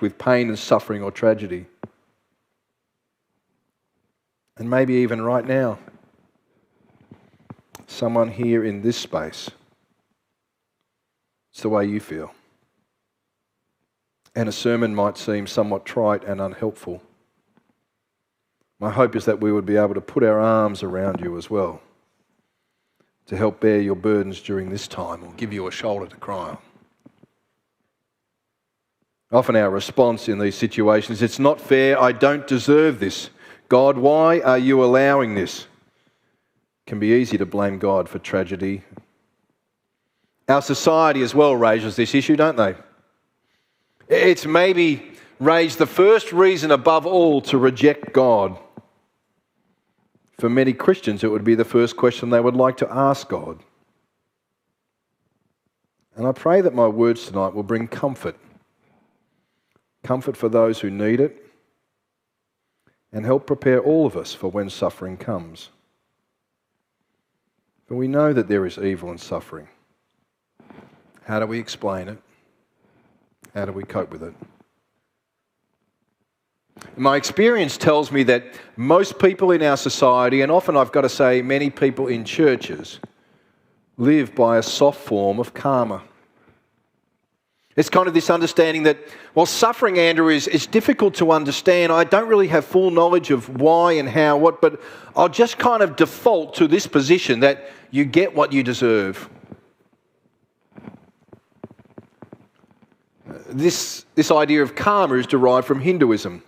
with pain and suffering or tragedy. And maybe even right now, someone here in this space, it's the way you feel. And a sermon might seem somewhat trite and unhelpful. My hope is that we would be able to put our arms around you as well, to help bear your burdens during this time or give you a shoulder to cry on. Often our response in these situations, it's not fair, I don't deserve this. God, why are you allowing this? It can be easy to blame God for tragedy. Our society as well raises this issue, don't they? It's maybe raised the first reason above all to reject God. For many Christians, it would be the first question they would like to ask God. And I pray that my words tonight will bring comfort. Comfort for those who need it, and help prepare all of us for when suffering comes. But we know that there is evil and suffering. How do we explain it? How do we cope with it? My experience tells me that most people in our society, and often I've got to say many people in churches, live by a soft form of karma. It's kind of this understanding that, well, suffering, Andrew, is difficult to understand. I don't really have full knowledge of why and how, what, but I'll just kind of default to this position that you get what you deserve. This idea of karma is derived from Hinduism.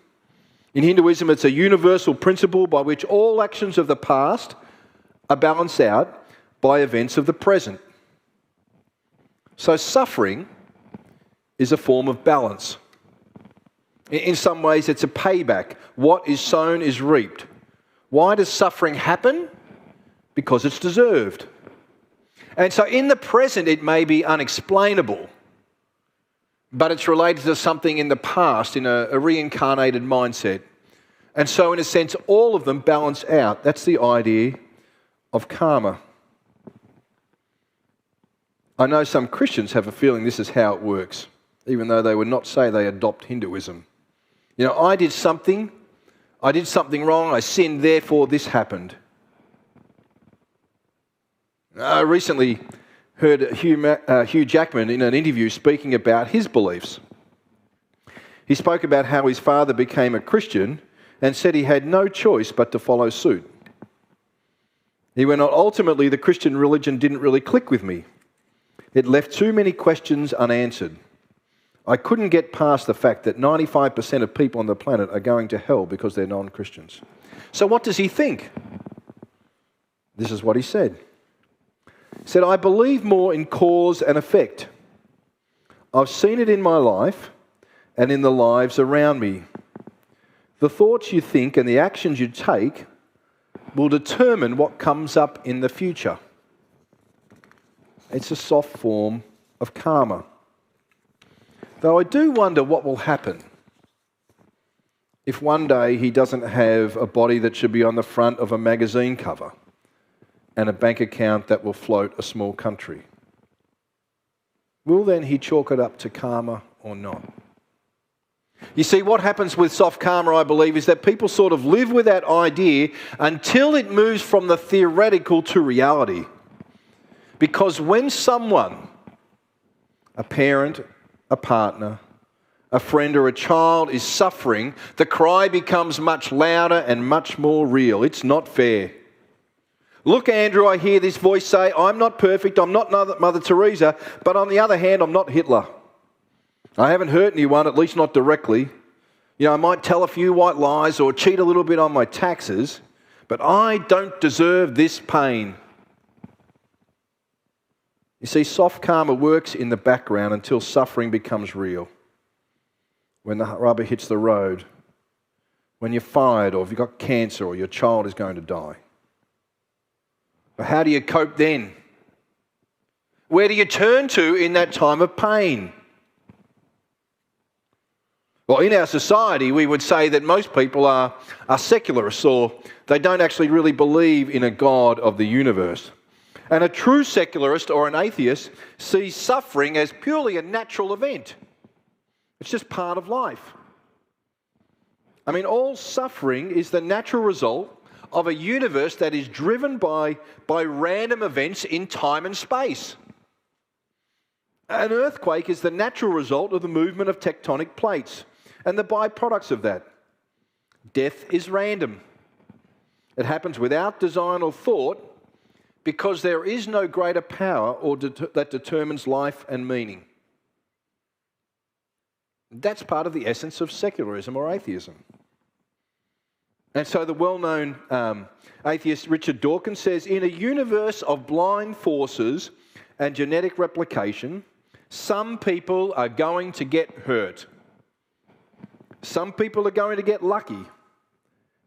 In Hinduism, it's a universal principle by which all actions of the past are balanced out by events of the present. So suffering is a form of balance. In some ways, it's a payback. What is sown is reaped. Why does suffering happen? Because it's deserved. And so in the present, it may be unexplainable, but it's related to something in the past, in a reincarnated mindset. And so in a sense, all of them balance out. That's the idea of karma. I know some Christians have a feeling this is how it works, even though they would not say they adopt Hinduism. You know, I did something wrong, I sinned, therefore this happened. I recently heard Hugh Jackman in an interview speaking about his beliefs. He spoke about how his father became a Christian and said he had no choice but to follow suit. He went on, ultimately the Christian religion didn't really click with me. It left too many questions unanswered. I couldn't get past the fact that 95% of people on the planet are going to hell because they're non-Christians. So what does he think? This is what he said. He said, I believe more in cause and effect. I've seen it in my life and in the lives around me. The thoughts you think and the actions you take will determine what comes up in the future. It's a soft form of karma. Though I do wonder what will happen if one day he doesn't have a body that should be on the front of a magazine cover and a bank account that will float a small country. Will then he chalk it up to karma or not? You see, what happens with soft karma, I believe, is that people sort of live with that idea until it moves from the theoretical to reality. Because when someone, a parent, a partner, a friend or a child is suffering, the cry becomes much louder and much more real. It's not fair. Look, Andrew, I hear this voice say, I'm not perfect, I'm not Mother Teresa, but on the other hand, I'm not Hitler. I haven't hurt anyone, at least not directly. You know, I might tell a few white lies or cheat a little bit on my taxes, but I don't deserve this pain. You see, soft karma works in the background until suffering becomes real. When the rubber hits the road, when you're fired, or if you've got cancer, or your child is going to die. But how do you cope then? Where do you turn to in that time of pain? Well, in our society, we would say that most people are secularists, or they don't actually really believe in a God of the universe. And a true secularist or an atheist sees suffering as purely a natural event. It's just part of life. I mean, all suffering is the natural result of a universe that is driven by random events in time and space. An earthquake is the natural result of the movement of tectonic plates and the byproducts of that. Death is random. It happens without design or thought because there is no greater power that determines life and meaning. That's part of the essence of secularism or atheism. And so the well-known atheist Richard Dawkins says, in a universe of blind forces and genetic replication, some people are going to get hurt. Some people are going to get lucky.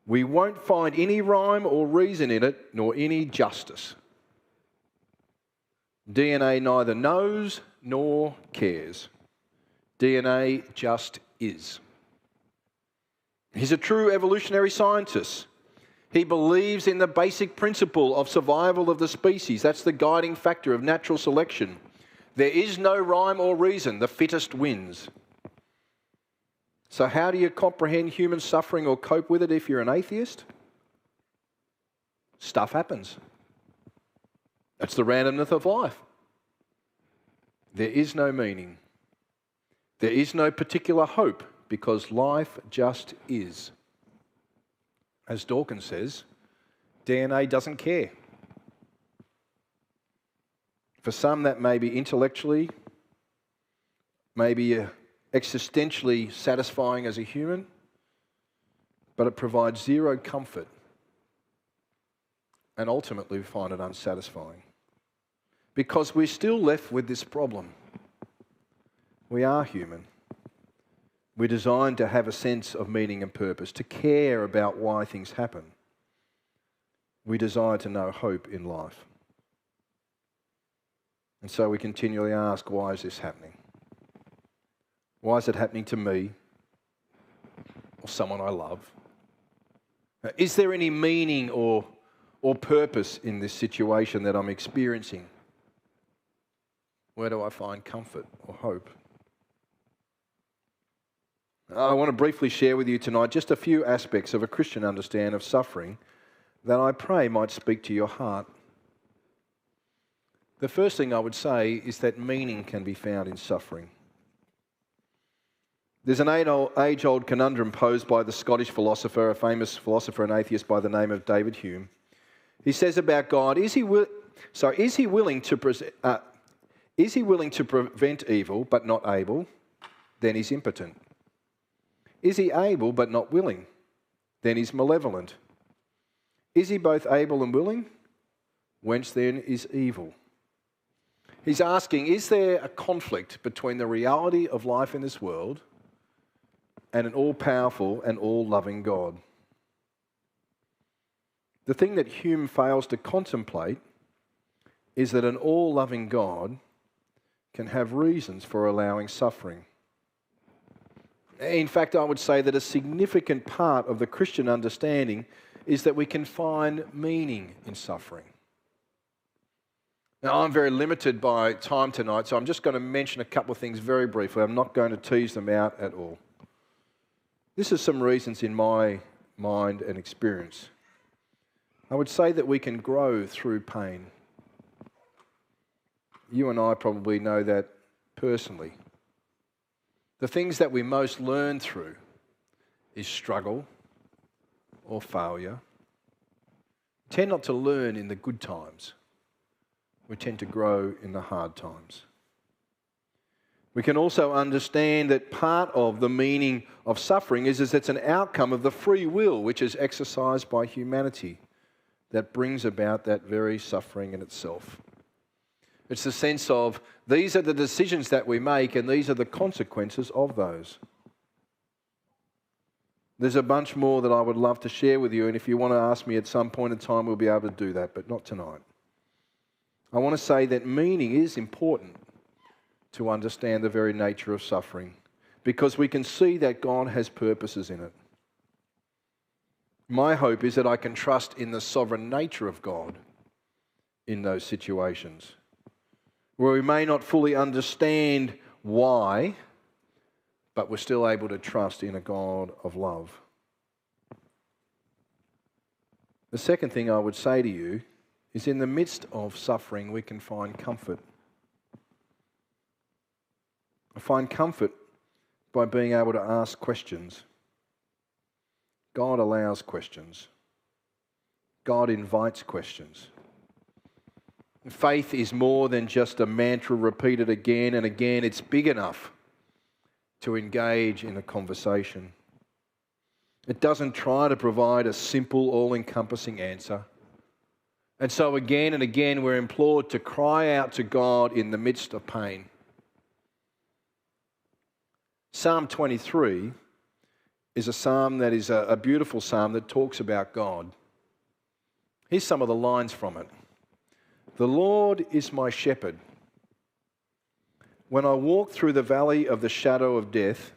We won't find any rhyme or reason in it, nor any justice. DNA neither knows nor cares. DNA just is. He's a true evolutionary scientist. He believes in the basic principle of survival of the species. That's the guiding factor of natural selection. There is no rhyme or reason. The fittest wins. So how do you comprehend human suffering or cope with it if you're an atheist? Stuff happens. That's the randomness of life. There is no meaning. There is no particular hope because life just is. As Dawkins says, DNA doesn't care. For some that may be intellectually, maybe existentially satisfying as a human, but it provides zero comfort and ultimately we find it unsatisfying. Because we're still left with this problem. We are human. We're designed to have a sense of meaning and purpose, to care about why things happen. We desire to know hope in life. And so we continually ask, why is this happening? Why is it happening to me or someone I love? Is there any meaning or purpose in this situation that I'm experiencing? Where do I find comfort or hope? I want to briefly share with you tonight just a few aspects of a Christian understanding of suffering that I pray might speak to your heart. The first thing I would say is that meaning can be found in suffering. There's an age-old conundrum posed by the Scottish philosopher, a famous philosopher and atheist by the name of David Hume. He says about God, is he willing to prevent evil but not able? Then he's impotent. Is he able but not willing? Then he's malevolent. Is he both able and willing? Whence then is evil? He's asking, is there a conflict between the reality of life in this world and an all-powerful and all-loving God? The thing that Hume fails to contemplate is that an all-loving God can have reasons for allowing suffering. In fact, I would say that a significant part of the Christian understanding is that we can find meaning in suffering. Now, I'm very limited by time tonight, so I'm just going to mention a couple of things very briefly. I'm not going to tease them out at all. This is some reasons in my mind and experience. I would say that we can grow through pain. You and I probably know that personally. The things that we most learn through is struggle or failure. We tend not to learn in the good times. We tend to grow in the hard times. We can also understand that part of the meaning of suffering is it's an outcome of the free will which is exercised by humanity that brings about that very suffering in itself. It's the sense of these are the decisions that we make and these are the consequences of those. There's a bunch more that I would love to share with you, and if you want to ask me at some point in time, we'll be able to do that, but not tonight. I want to say that meaning is important to understand the very nature of suffering because we can see that God has purposes in it. My hope is that I can trust in the sovereign nature of God in those situations, where we may not fully understand why, but we're still able to trust in a God of love. The second thing I would say to you is in the midst of suffering, we can find comfort. I find comfort by being able to ask questions. God allows questions. God invites questions. Faith is more than just a mantra repeated again and again. It's big enough to engage in a conversation. It doesn't try to provide a simple, all-encompassing answer. And so again and again we're implored to cry out to God in the midst of pain. Psalm 23 is a psalm that is a beautiful psalm that talks about God. Here's some of the lines from it. The Lord is my shepherd. When I walk through the valley of the shadow of death,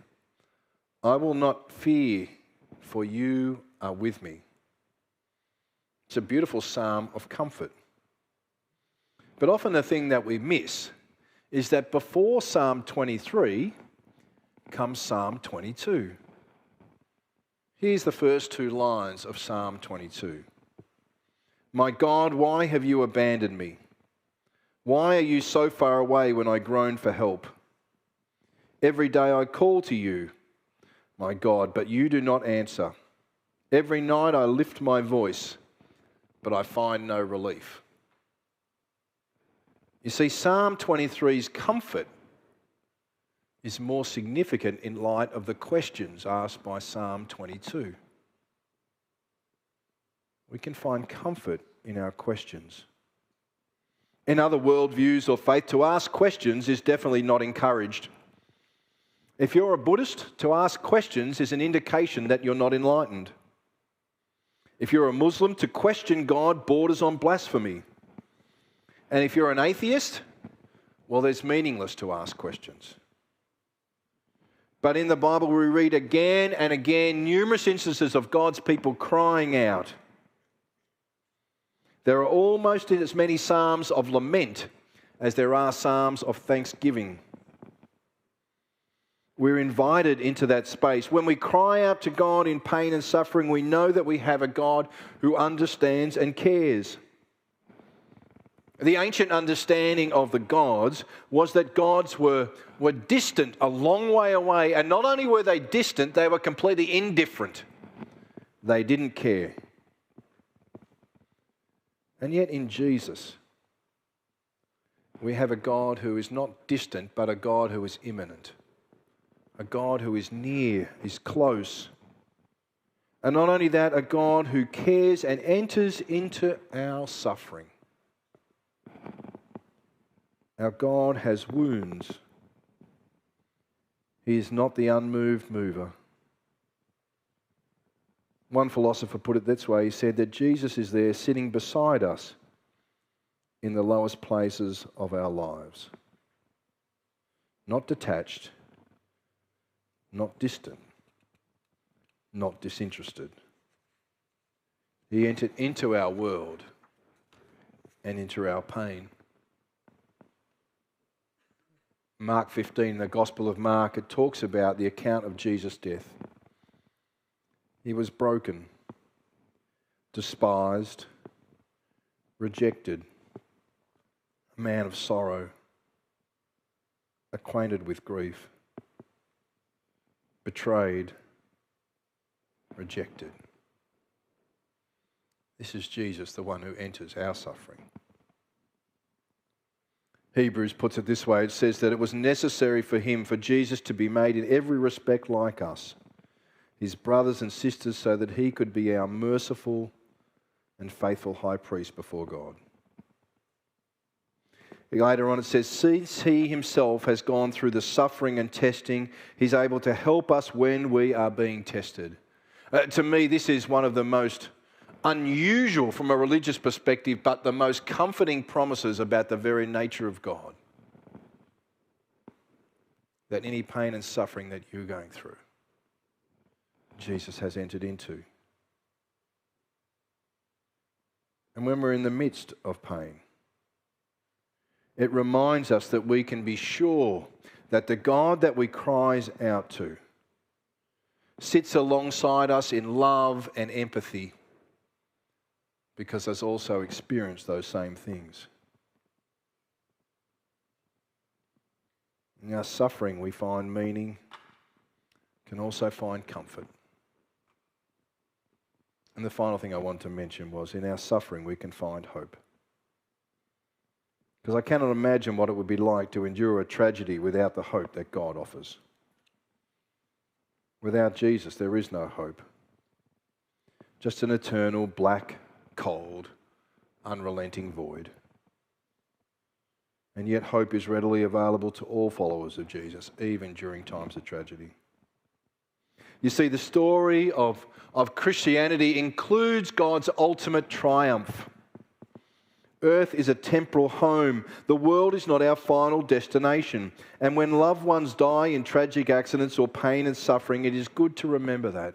I will not fear, for you are with me. It's a beautiful psalm of comfort. But often the thing that we miss is that before Psalm 23 comes Psalm 22. Here's the first two lines of Psalm 22. My God, why have you abandoned me? Why are you so far away when I groan for help? Every day I call to you, my God, but you do not answer. Every night I lift my voice, but I find no relief. You see, Psalm 23's comfort is more significant in light of the questions asked by Psalm 22. We can find comfort in our questions. In other worldviews or faith, to ask questions is definitely not encouraged. If you're a Buddhist, to ask questions is an indication that you're not enlightened. If you're a Muslim, to question God borders on blasphemy. And if you're an atheist, well, it's meaningless to ask questions. But in the Bible, we read again and again numerous instances of God's people crying out. There are almost as many psalms of lament as there are psalms of thanksgiving. We're invited into that space. When we cry out to God in pain and suffering, we know that we have a God who understands and cares. The ancient understanding of the gods was that gods were distant, a long way away, and not only were they distant, they were completely indifferent. They didn't care. And yet in Jesus, we have a God who is not distant, but a God who is immanent. A God who is near, is close. And not only that, a God who cares and enters into our suffering. Our God has wounds. He is not the unmoved mover. One philosopher put it this way. He said that Jesus is there sitting beside us in the lowest places of our lives. Not detached, not distant, not disinterested. He entered into our world and into our pain. Mark 15, the Gospel of Mark, it talks about the account of Jesus' death. He was broken, despised, rejected, a man of sorrow, acquainted with grief, betrayed, rejected. This is Jesus, the one who enters our suffering. Hebrews puts it this way. It says that it was necessary for him, for Jesus, to be made in every respect like us, his brothers and sisters, so that he could be our merciful and faithful high priest before God. Later on it says, since he himself has gone through the suffering and testing, he's able to help us when we are being tested. To me, this is one of the most unusual from a religious perspective, but the most comforting promises about the very nature of God. That any pain and suffering that you're going through, Jesus has entered into. And when we're in the midst of pain, it reminds us that we can be sure that the God that we cries out to sits alongside us in love and empathy because has also experienced those same things. In our suffering we find meaning, can also find comfort. And the final thing I want to mention was in our suffering we can find hope. Because I cannot imagine what it would be like to endure a tragedy without the hope that God offers. Without Jesus, there is no hope. Just an eternal, black, cold, unrelenting void. And yet hope is readily available to all followers of Jesus, even during times of tragedy. You see, the story of Christianity includes God's ultimate triumph. Earth is a temporal home. The world is not our final destination. And when loved ones die in tragic accidents or pain and suffering, it is good to remember that.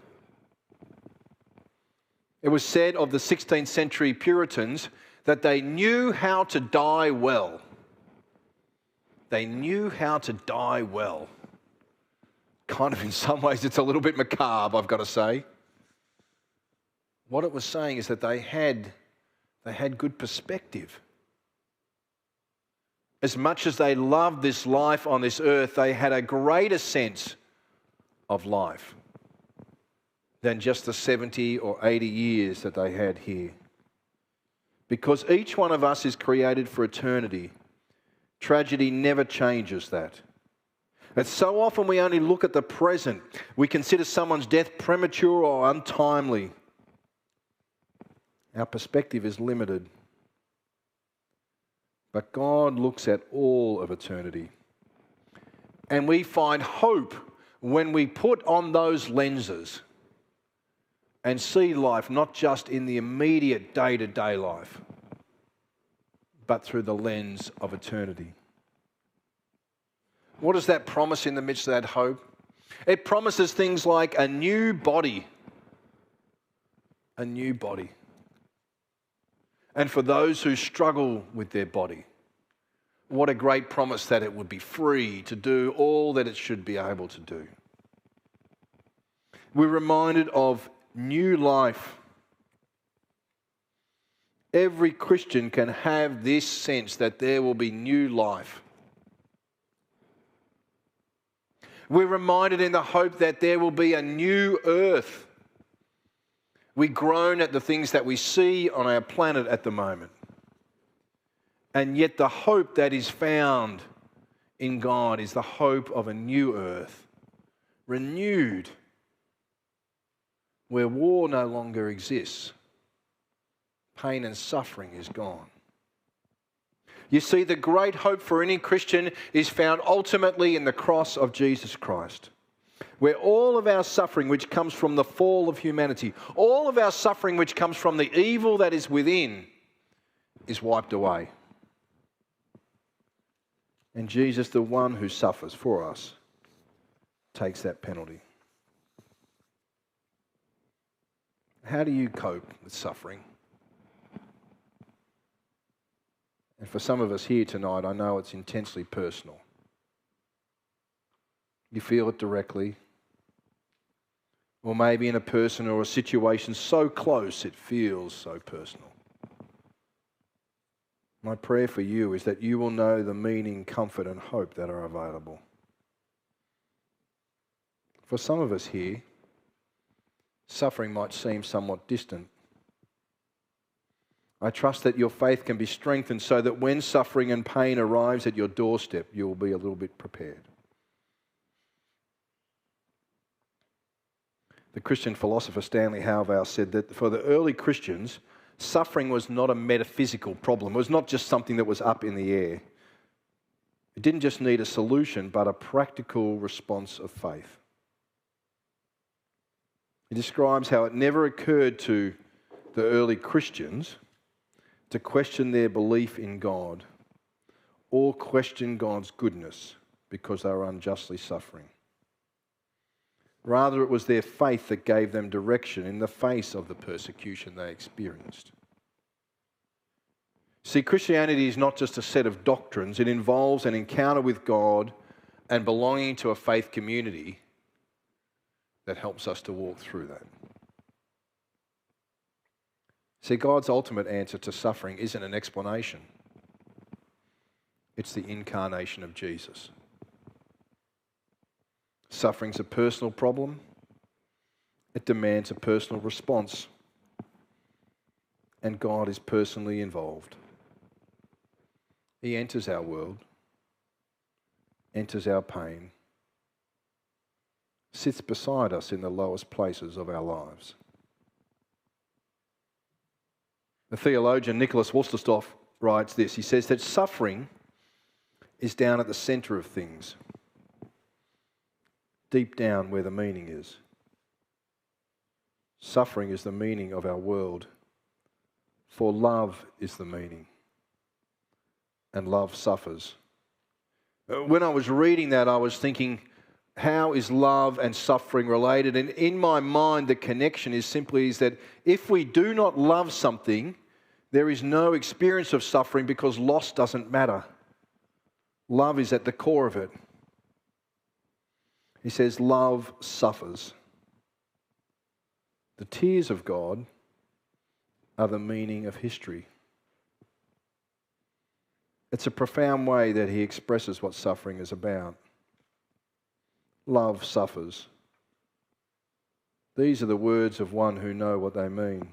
It was said of the 16th century Puritans that they knew how to die well. They knew how to die well. Kind of in some ways it's a little bit macabre, I've got to say. What it was saying is that they had good perspective. As much as they loved this life on this earth, they had a greater sense of life than just the 70 or 80 years that they had here. Because each one of us is created for eternity, tragedy never changes that. And so often we only look at the present. We consider someone's death premature or untimely. Our perspective is limited. But God looks at all of eternity. And we find hope when we put on those lenses and see life not just in the immediate day-to-day life, but through the lens of eternity. What does that promise in the midst of that hope? It promises things like a new body. A new body. And for those who struggle with their body, what a great promise that it would be free to do all that it should be able to do. We're reminded of new life. Every Christian can have this sense that there will be new life. We're reminded in the hope that there will be a new earth. We groan at the things that we see on our planet at the moment. And yet the hope that is found in God is the hope of a new earth, renewed, where war no longer exists. Pain and suffering is gone. You see, the great hope for any Christian is found ultimately in the cross of Jesus Christ, where all of our suffering which comes from the fall of humanity, all of our suffering which comes from the evil that is within, is wiped away. And Jesus, the one who suffers for us, takes that penalty. How do you cope with suffering? And for some of us here tonight, I know it's intensely personal. You feel it directly. Or maybe in a person or a situation so close it feels so personal. My prayer for you is that you will know the meaning, comfort and hope that are available. For some of us here, suffering might seem somewhat distant. I trust that your faith can be strengthened so that when suffering and pain arrives at your doorstep, you will be a little bit prepared. The Christian philosopher Stanley Hauerwas said that for the early Christians, suffering was not a metaphysical problem. It was not just something that was up in the air. It didn't just need a solution, but a practical response of faith. He describes how it never occurred to the early Christians to question their belief in God or question God's goodness because they were unjustly suffering. Rather, it was their faith that gave them direction in the face of the persecution they experienced. See, Christianity is not just a set of doctrines. It involves an encounter with God and belonging to a faith community that helps us to walk through that. See, God's ultimate answer to suffering isn't an explanation. It's the incarnation of Jesus. Suffering's a personal problem. It demands a personal response. And God is personally involved. He enters our world, enters our pain, sits beside us in the lowest places of our lives. The theologian Nicholas Wolsterstorff writes this. He says that suffering is down at the centre of things, deep down where the meaning is. Suffering is the meaning of our world, for love is the meaning, and love suffers. When I was reading that, I was thinking, how is love and suffering related? And in my mind, the connection is that if we do not love something, there is no experience of suffering because loss doesn't matter. Love is at the core of it. He says, love suffers. The tears of God are the meaning of history. It's a profound way that he expresses what suffering is about. Love suffers. These are the words of one who know what they mean.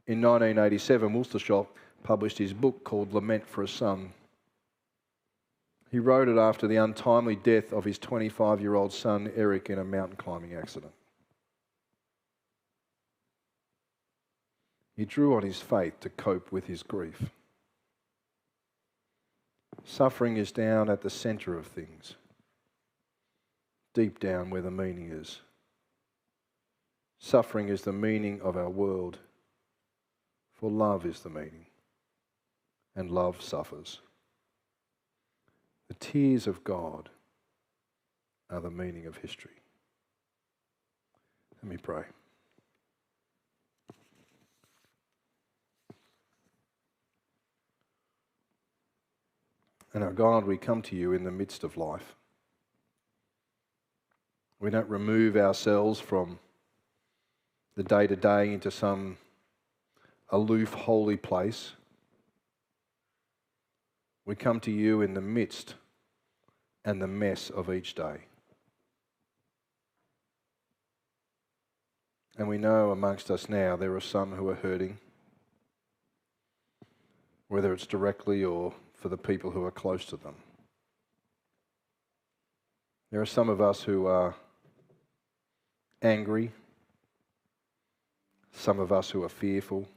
In 1987, Wolsterstorff published his book called Lament for a Son. He wrote it after the untimely death of his 25-year-old son, Eric, in a mountain climbing accident. He drew on his faith to cope with his grief. Suffering is down at the centre of things, deep down where the meaning is. Suffering is the meaning of our world, for love is the meaning, and love suffers. The tears of God are the meaning of history. Let me pray. And our God, we come to you in the midst of life. We don't remove ourselves from the day-to-day into some aloof, holy place. We come to you in the midst and the mess of each day. And we know amongst us now there are some who are hurting, whether it's directly or for the people who are close to them. There are some of us who are angry, some of us who are fearful,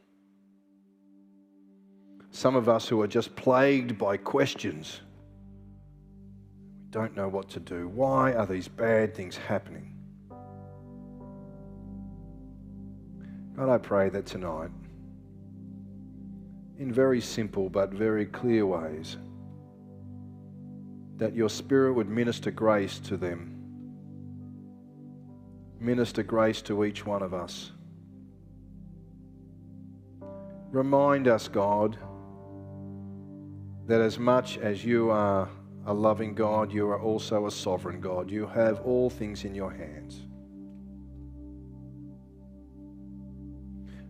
some of us who are just plagued by questions. We don't know what to do. Why are these bad things happening? God, I pray that tonight, in very simple but very clear ways, that your Spirit would minister grace to them, minister grace to each one of us. Remind us, God, that as much as you are a loving God, you are also a sovereign God. You have all things in your hands.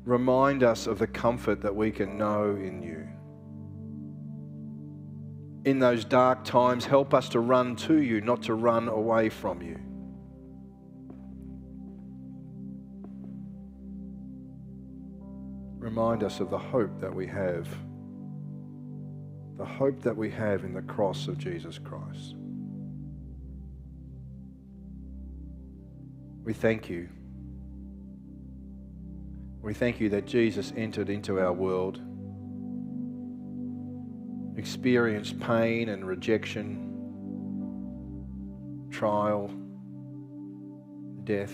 Remind us of the comfort that we can know in you. In those dark times, help us to run to you, not to run away from you. Remind us of the hope that we have. The hope that we have in the cross of Jesus Christ. We thank you. We thank you that Jesus entered into our world, experienced pain and rejection, trial, death.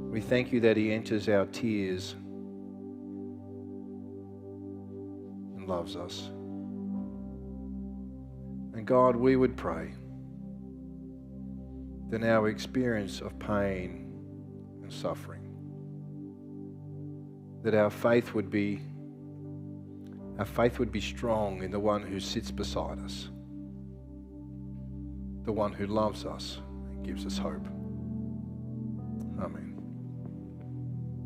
We thank you that he enters our tears and loves us. And God, we would pray that our experience of pain and suffering, that our faith would be our faith would be strong in the one who sits beside us, the one who loves us and gives us hope.